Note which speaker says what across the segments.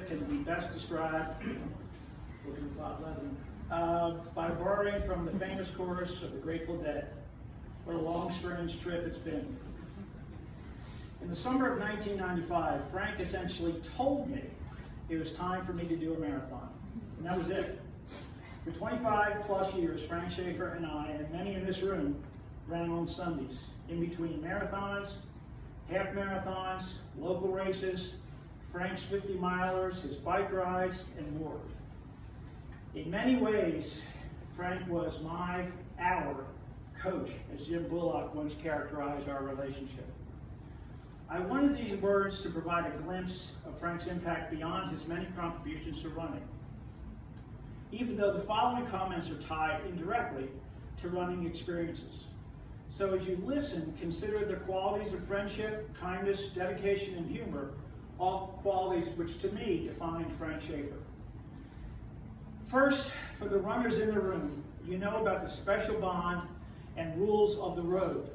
Speaker 1: friendship can be best described by borrowing from the famous chorus of the Grateful Dead. What a long, strange trip it's been. In the summer of 1995, Frank essentially told me it was time for me to do a marathon. And that was it. For 25 plus years, Frank Schaeffer and I, and many in this room, ran on Sundays, in between marathons, half marathons, local races, Frank's 50-milers, his bike rides, and more. In many ways, Frank was our coach, as Jim Bullock once characterized our relationship. I wanted these words to provide a glimpse of Frank's impact beyond his many contributions to running, even though the following comments are tied indirectly to running experiences. So as you listen, consider the qualities of friendship, kindness, dedication, and humor, all qualities which to me define Frank Schaeffer. First, for the runners in the room, you know about the special bond and rules of the road.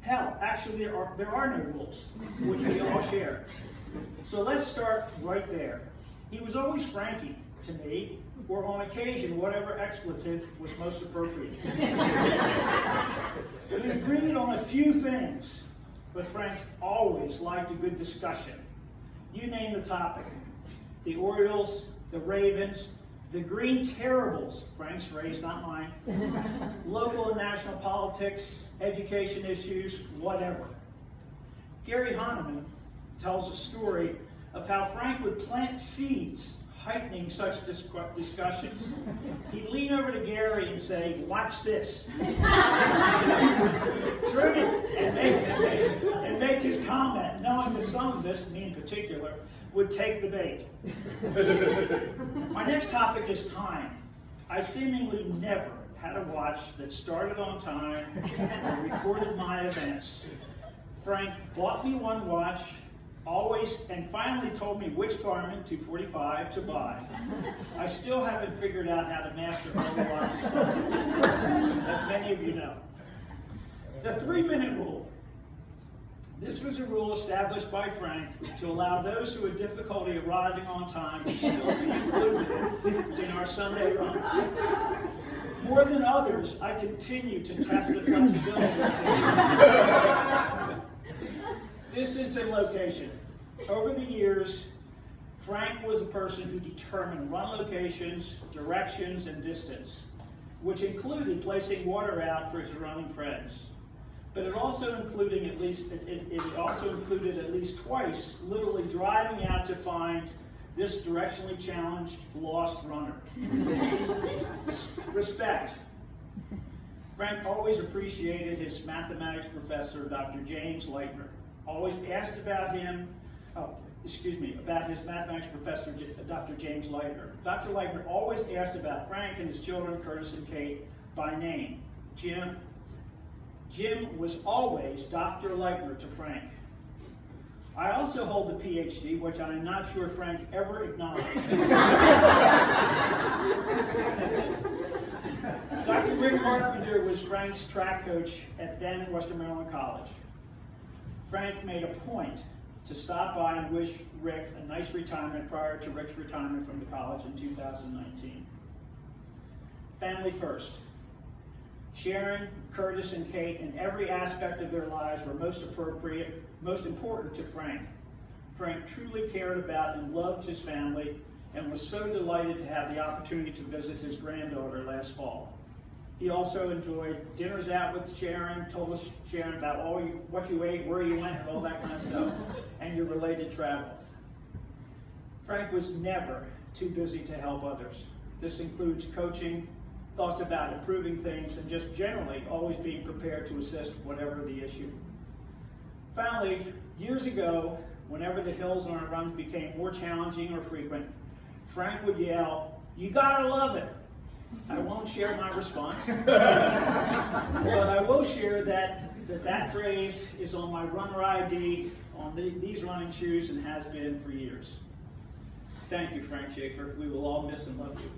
Speaker 1: Hell, actually there are no rules, which we all share. So let's start right there. He was always Frankie to me, or on occasion, whatever expletive was most appropriate. We agreed on a few things, but Frank always liked a good discussion. You name the topic. The Orioles, the Ravens, the Green Terribles, Frank's phrase, not mine, local and national politics, education issues, whatever. Gary Hahnemann tells a story of how Frank would plant seeds, heightening such discussions. He'd lean over to Gary and say, "Watch this." Trim it and make his comment, knowing that some of this, me in particular, would take the bait. My next topic is time. I seemingly never had a watch that started on time or recorded my events. Frank bought me one watch, always, and finally told me which Garmin 245 to buy. I still haven't figured out how to master all the watches, as many of you know. The 3-minute rule. This was a rule established by Frank to allow those who had difficulty arriving on time to still be included in our Sunday runs. More than others, I continue to test the flexibility. Distance and location. Over the years, Frank was the person who determined run locations, directions, and distance, which included placing water out for his running friends. But it also included at least twice, literally driving out to find this directionally challenged, lost runner. Respect. Frank always appreciated his mathematics professor, Dr. James Leitner. Always asked about his mathematics professor, Dr. James Leitner. Dr. Leitner always asked about Frank and his children, Curtis and Kate, by name. Jim was always Dr. Leitner to Frank. I also hold the PhD, which I am not sure Frank ever acknowledged. Dr. Rick Carpenter was Frank's track coach at then Western Maryland College. Frank made a point to stop by and wish Rick a nice retirement prior to Rick's retirement from the college in 2019. Family first. Sharon, Curtis, and Kate in every aspect of their lives were most important to Frank. Frank truly cared about and loved his family and was so delighted to have the opportunity to visit his granddaughter last fall. He also enjoyed dinners out with Sharon, told us, Sharon, about what you ate, where you went, all that kind of stuff, and your related travel. Frank was never too busy to help others. This includes coaching, thoughts about improving things, and just generally always being prepared to assist whatever the issue. Finally, years ago, whenever the hills on our runs became more challenging or frequent, Frank would yell, "You gotta love it." I won't share my response, but I will share that phrase is on my runner ID on these running shoes and has been for years. Thank you, Frank Schaeffer. We will all miss and love you.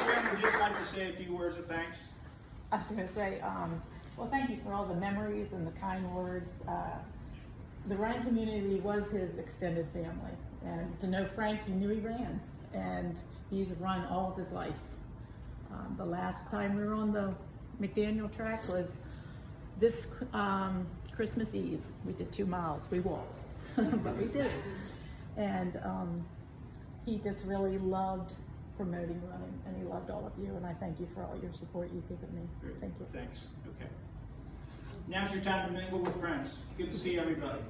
Speaker 1: Sharon, would you like to say a few words of thanks?
Speaker 2: I was going to say, Well, thank you for all the memories and the kind words. The Ryan community was his extended family, and to know Frank, you knew he ran, and he's run all of his life. The last time we were on the McDaniel track was this Christmas Eve. We did 2 miles. We walked, but we did. And he just really loved promoting running, and he loved all of you, and I thank you for all your support you've given me.
Speaker 1: Great.
Speaker 2: Thank you.
Speaker 1: Thanks. Okay. Now's your time to mingle with friends. Good to see everybody.